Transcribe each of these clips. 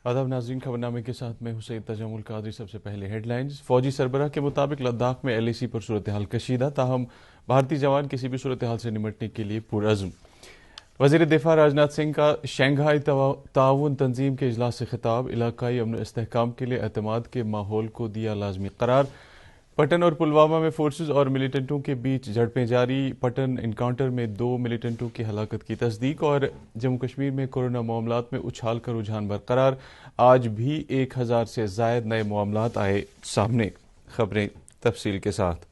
آداب ناظرین، خبرنامے کے ساتھ میں حسین تجمل القادری۔ سب سے پہلے ہیڈ لائنز۔ فوجی سربراہ کے مطابق لداخ میں LAC پر صورتحال کشیدہ، تاہم بھارتی جوان کسی بھی صورتحال سے نمٹنے کے لیے پرعزم۔ وزیر دفاع راجناتھ سنگھ کا شنگھائی تعاون تنظیم کے اجلاس سے خطاب، علاقائی امن و استحکام کے لیے اعتماد کے ماحول کو دیا لازمی قرار۔ پٹن اور پلوامہ میں فورسز اور ملیٹنٹوں کے بیچ جھڑپیں جاری، پٹن انکاؤنٹر میں 2 ملیٹنٹوں کی ہلاکت کی تصدیق۔ اور جموں کشمیر میں کورونا معاملات میں اچھال کا رجحان برقرار، آج بھی 1000 سے زائد نئے معاملات آئے سامنے۔ خبریں تفصیل کے ساتھ۔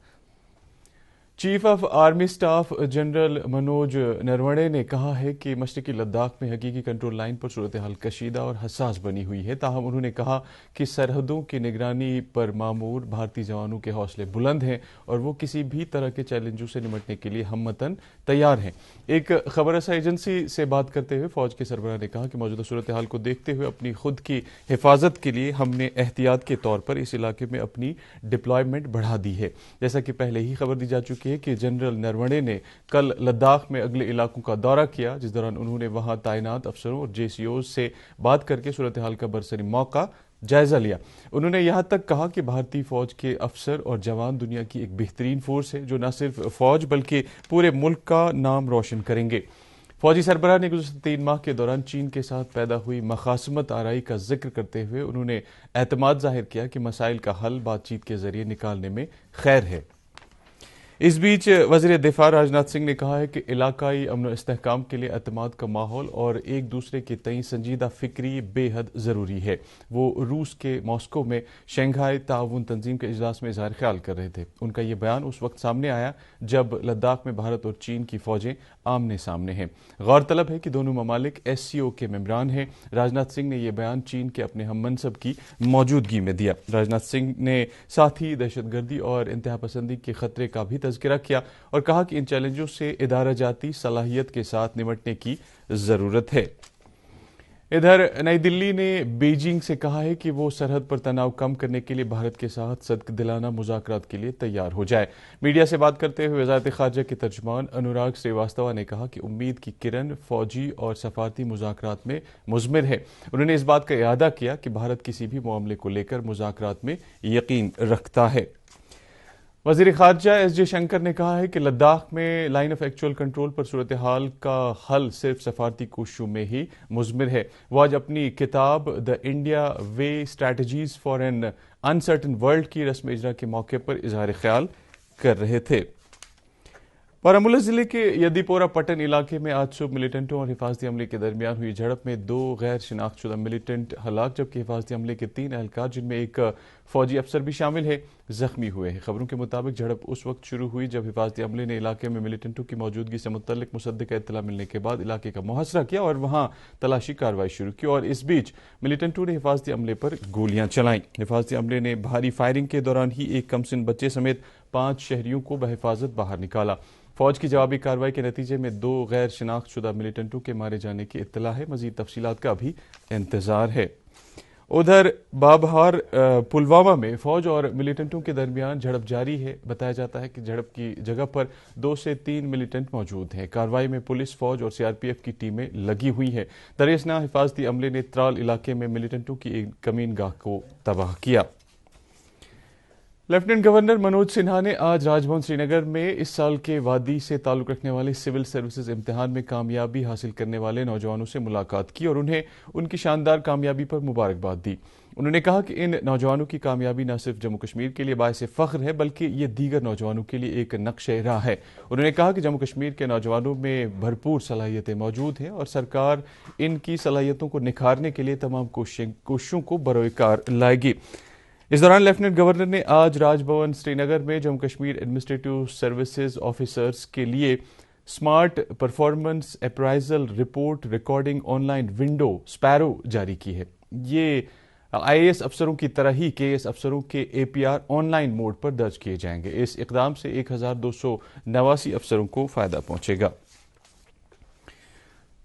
Chief of army staff general Manoj Naravane نے کہا ہے کہ مشرقی لداخ میں حقیقی کنٹرول لائن پر صورتحال کشیدہ اور حساس بنی ہوئی ہے، تاہم انہوں نے کہا کہ سرحدوں کی نگرانی پر مامور بھارتی جوانوں کے حوصلے بلند ہیں اور وہ کسی بھی طرح کے چیلنجوں سے نمٹنے کے لیے ہمتاً تیار ہیں۔ ایک خبر رساں ایجنسی سے بات کرتے ہوئے فوج کے سربراہ نے کہا کہ موجودہ صورتحال کو دیکھتے ہوئے اپنی خود کی حفاظت کے لیے ہم نے احتیاط کے طور پر اس علاقے میں اپنی ڈپلائمنٹ بڑھا دی ہے۔ جیسا کہ پہلے ہی خبر دی جا چکی ہے کہ جنرل نروڑے نے کل لداخ میں اگلے علاقوں کا دورہ کیا، جس دوران انہوں نے وہاں تعینات افسروں اور JCOs سے بات کر کے صورتحال کا برسری موقع جائزہ لیا۔ انہوں نے یہاں تک کہا کہ بھارتی فوج کے افسر اور جوان دنیا کی ایک بہترین فورس ہے جو نہ صرف فوج بلکہ پورے ملک کا نام روشن کریں گے۔ فوجی سربراہ نے گزشتہ 3 ماہ کے دوران چین کے ساتھ پیدا ہوئی مخاصمت آرائی کا ذکر کرتے ہوئے انہوں نے اعتماد ظاہر کیا کہ مسائل کا حل بات چیت کے ذریعے نکالنے میں خیر ہے۔ اس بیچ وزیر دفاع راجناتھ سنگھ نے کہا ہے کہ علاقائی امن و استحکام کے لیے اعتماد کا ماحول اور ایک دوسرے کے تئیں سنجیدہ فکری بے حد ضروری ہے۔ وہ روس کے ماسکو میں شنگھائی تعاون تنظیم کے اجلاس میں اظہار خیال کر رہے تھے۔ ان کا یہ بیان اس وقت سامنے آیا جب لداخ میں بھارت اور چین کی فوجیں آمنے سامنے ہیں۔ غور طلب ہے کہ دونوں ممالک SCO کے ممبران ہیں۔ راجناتھ سنگھ نے یہ بیان چین کے اپنے ہم منصب کی موجودگی میں دیا۔ راجناتھ سنگھ نے ساتھ ہی دہشت گردی اور انتہا پسندی کے خطرے کا بھی تذکرہ کیا اور کہا کہ ان چیلنجوں سے ادارہ جاتی صلاحیت کے ساتھ نمٹنے کی ضرورت ہے۔ ادھر نئی دلی نے بیجنگ سے کہا ہے کہ وہ سرحد پر تناؤ کم کرنے کے لیے بھارت کے ساتھ صدق دلانہ مذاکرات کے لیے تیار ہو جائے۔ میڈیا سے بات کرتے ہوئے وزارت خارجہ کے ترجمان انوراگ سریواستوا نے کہا کہ امید کی کرن فوجی اور سفارتی مذاکرات میں مضمر ہے۔ انہوں نے اس بات کا اعادہ کیا کہ بھارت کسی بھی معاملے کو لے کر مذاکرات میں یقین رکھتا ہے۔ وزیر خارجہ S J شنکر نے کہا ہے کہ لداخ میں لائن آف ایکچوئل کنٹرول پر صورتحال کا حل صرف سفارتی کوششوں میں ہی مضمر ہے۔ وہ آج اپنی کتاب the India way strategies for an uncertain world کی رسم اجرا کے موقع پر اظہار خیال کر رہے تھے۔ بارہمولہ ضلع کے یدی پورہ پٹن علاقے میں آج صبح ملیٹنٹوں اور حفاظتی عملے کے درمیان ہوئی جھڑپ میں 2 غیر شناخت شدہ ملیٹنٹ ہلاک جبکہ حفاظتی عملے کے 3 اہلکار جن میں ایک فوجی افسر بھی شامل ہے زخمی ہوئے ہیں۔ خبروں کے مطابق جھڑپ اس وقت شروع ہوئی جب حفاظتی عملے نے علاقے میں ملیٹنٹوں کی موجودگی سے متعلق مصدقہ اطلاع ملنے کے بعد علاقے کا محاصرہ کیا اور وہاں تلاشی کارروائی شروع کی، اور اس بیچ ملیٹنٹوں نے حفاظتی عملے پر گولیاں چلائیں۔ حفاظتی عملے نے بھاری فائرنگ کے دوران ہی ایک کمسن بچے سمیت 5 شہریوں کو بحفاظت باہر نکالا۔ فوج کی جوابی کارروائی کے نتیجے میں 2 غیر شناخت شدہ ملیٹنٹوں کے مارے جانے کی اطلاع ہے۔ مزید تفصیلات کا بھی انتظار ہے۔ ادھر بابہار پلوامہ میں فوج اور ملیٹنٹوں کے درمیان جھڑپ جاری ہے۔ بتایا جاتا ہے کہ جھڑپ کی جگہ پر 2 سے 3 ملیٹنٹ موجود ہیں۔ کارروائی میں پولیس، فوج اور CRPF کی ٹیمیں لگی ہوئی ہیں۔ در اثنا حفاظتی عملے نے ترال علاقے میں ملیٹنٹوں کی ایک کمین گاہ کو تباہ کیا۔ لیفٹیننٹ گورنر منوج سنہا نے آج راج بھون سری نگر میں اس سال کے وادی سے تعلق رکھنے والے سول سروسز امتحان میں کامیابی حاصل کرنے والے نوجوانوں سے ملاقات کی اور انہیں ان کی شاندار کامیابی پر مبارکباد دی۔ انہوں نے کہا کہ ان نوجوانوں کی کامیابی نہ صرف جموں کشمیر کے لیے باعث فخر ہے بلکہ یہ دیگر نوجوانوں کے لیے ایک نقشہ راہ ہے۔ انہوں نے کہا کہ جموں کشمیر کے نوجوانوں میں بھرپور صلاحیتیں موجود ہیں اور سرکار ان کی صلاحیتوں کو نکھارنے کے لیے تمام کوششوں کو بروئے کار لائے گی۔ اس دوران لیفٹیننٹ گورنر نے آج راج بھون سری نگر میں Jammu Kashmir administrative services officers کے لیے smart performance appraisal report recording on line window Sparrow جاری کی ہے۔ یہ IAS افسروں کی طرح ہی KS افسروں کے APR آن لائن موڈ پر درج کیے جائیں گے۔ اس اقدام سے 1289 افسروں کو فائدہ پہنچے گا۔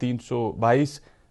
322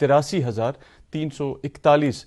83,341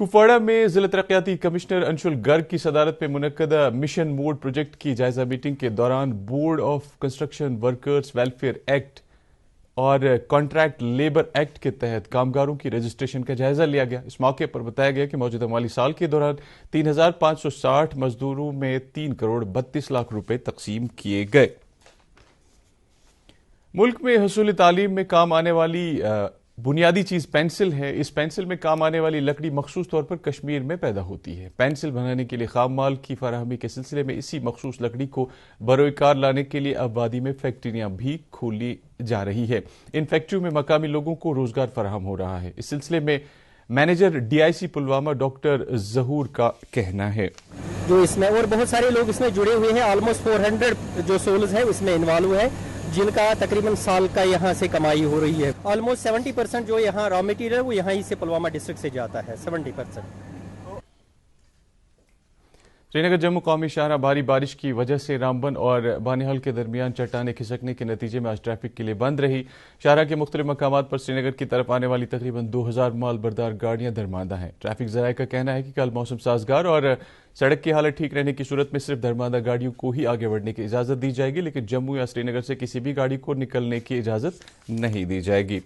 کپواڑہ میں ضلع ترقیاتی کمشنر انشول گرگ کی صدارت میں منعقدہ مشن موڈ پروجیکٹ کی جائزہ میٹنگ کے دوران board of construction workers welfare act اور کانٹریکٹ لیبر ایکٹ کے تحت کامگاروں کی رجسٹریشن کا جائزہ لیا گیا. اس موقع پر بتایا گیا کہ موجودہ مالی سال کے دوران 3,560 مزدوروں میں 3 کروڑ 32 لاکھ روپے تقسیم کیے گئے. ملک میں حصول تعلیم میں کام آنے والی بنیادی چیز پینسل ہے. اس پینسل میں کام آنے والی لکڑی مخصوص طور پر کشمیر میں پیدا ہوتی ہے. پینسل بنانے کے لیے خام مال کی فراہمی کے سلسلے میں اسی مخصوص لکڑی کو بروئے کار لانے کے لیے اب وادی میں فیکٹریاں بھی کھولی جا رہی ہے. ان فیکٹریوں میں مقامی لوگوں کو روزگار فراہم ہو رہا ہے. اس سلسلے میں مینیجر DIC پلوامہ ڈاکٹر ظہور کا کہنا ہے جو اس میں اور بہت سارے لوگ اس میں جڑے ہوئے ہیں. آلموسٹ 400 جو سولز ہیں اس میں انوالو ہے جن کا تقریباً سال کا یہاں سے کمائی ہو رہی ہے. آلموسٹ 70% جو یہاں را مٹیریل وہ یہاں ہی سے پلوامہ ڈسٹرکٹ سے جاتا ہے. 70%. سری نگر جموں قومی شاہراہ بھاری بارش کی وجہ سے رامبن اور بانہال کے درمیان چٹانیں کھسکنے کے نتیجے میں آج ٹریفک کے لیے بند رہی. شاہراہ کے مختلف مقامات پر سری نگر کی طرف آنے والی تقریباً 2,000 مال بردار گاڑیاں درماندہ ہیں. ٹریفک ذرائع کا کہنا ہے کہ کل موسم سازگار اور سڑک کی حالت ٹھیک رہنے کی صورت میں صرف درماندہ گاڑیوں کو ہی آگے بڑھنے کی اجازت دی جائے گی، لیکن جموں یا سری نگر سے کسی بھی گاڑی کو نکلنے کی اجازت نہیں دی جائے گی.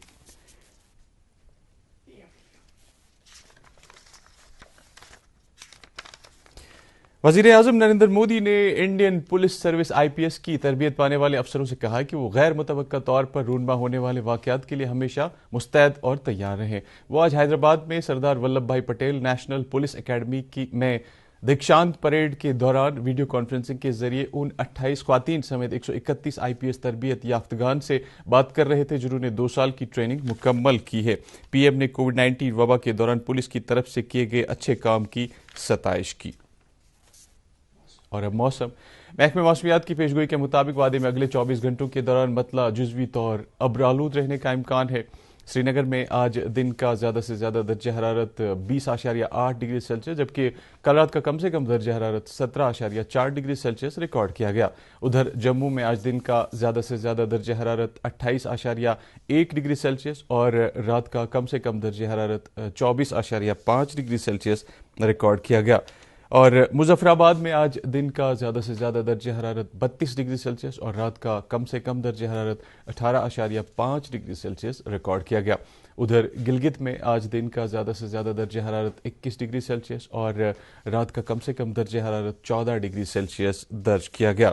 وزیر اعظم نریندر مودی نے انڈین پولیس سروس IPS کی تربیت پانے والے افسروں سے کہا کہ وہ غیر متوقع طور پر رونما ہونے والے واقعات کے لیے ہمیشہ مستعد اور تیار رہیں. وہ آج حیدرآباد میں سردار ولبھ بھائی پٹیل نیشنل پولیس اکیڈمی میں دیکشانت پریڈ کے دوران ویڈیو کانفرنسنگ کے ذریعے ان 28 خواتین سمیت 131 IPS تربیت یافتگان سے بات کر رہے تھے جنہوں نے 2 سال کی ٹریننگ مکمل کی ہے. PM نے کووڈ-19 وبا کے دوران پولیس کی طرف سے کیے گئے اچھے کام کی ستائش کی. اور اب موسم. محکمہ موسمیات کی پیشگوئی کے مطابق وادی میں اگلے 24 گھنٹوں کے دوران مطلع جزوی طور ابرآلود رہنے کا امکان ہے. سری نگر میں آج دن کا زیادہ سے زیادہ درجہ حرارت 20.8 ڈگری سیلسیس جبکہ کل رات کا کم سے کم درجہ حرارت 17.4 ڈگری سیلسیس ریکارڈ کیا گیا. ادھر جموں میں آج دن کا زیادہ سے زیادہ درجہ حرارت 28.1 ڈگری سیلسیس اور رات کا کم سے کم درجہ حرارت 24.5 ڈگری سیلسیس ریکارڈ کیا گیا. اور مظفر آباد میں آج دن کا زیادہ سے زیادہ درجہ حرارت 32 ڈگری سیلسیس اور رات کا کم سے کم درجہ حرارت 18.5 ڈگری سیلسیس ریکارڈ کیا گیا. ادھر گلگت میں آج دن کا زیادہ سے زیادہ درجہ حرارت 21 ڈگری سیلسیس اور رات کا کم سے کم درجہ حرارت 14 ڈگری سیلسیس درج کیا گیا.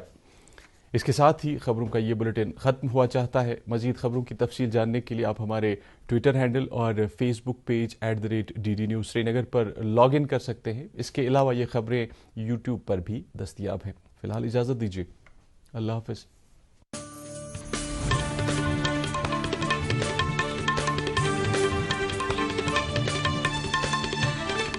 اس کے ساتھ ہی خبروں کا یہ بلیٹن ختم ہوا چاہتا ہے. مزید خبروں کی تفصیل جاننے کے لیے آپ ہمارے ٹویٹر ہینڈل اور Facebook page @DD News Srinagar پر لاگ ان کر سکتے ہیں. اس کے علاوہ یہ خبریں YouTube پر بھی دستیاب ہیں. فی الحال اجازت دیجیے. اللہ حافظ.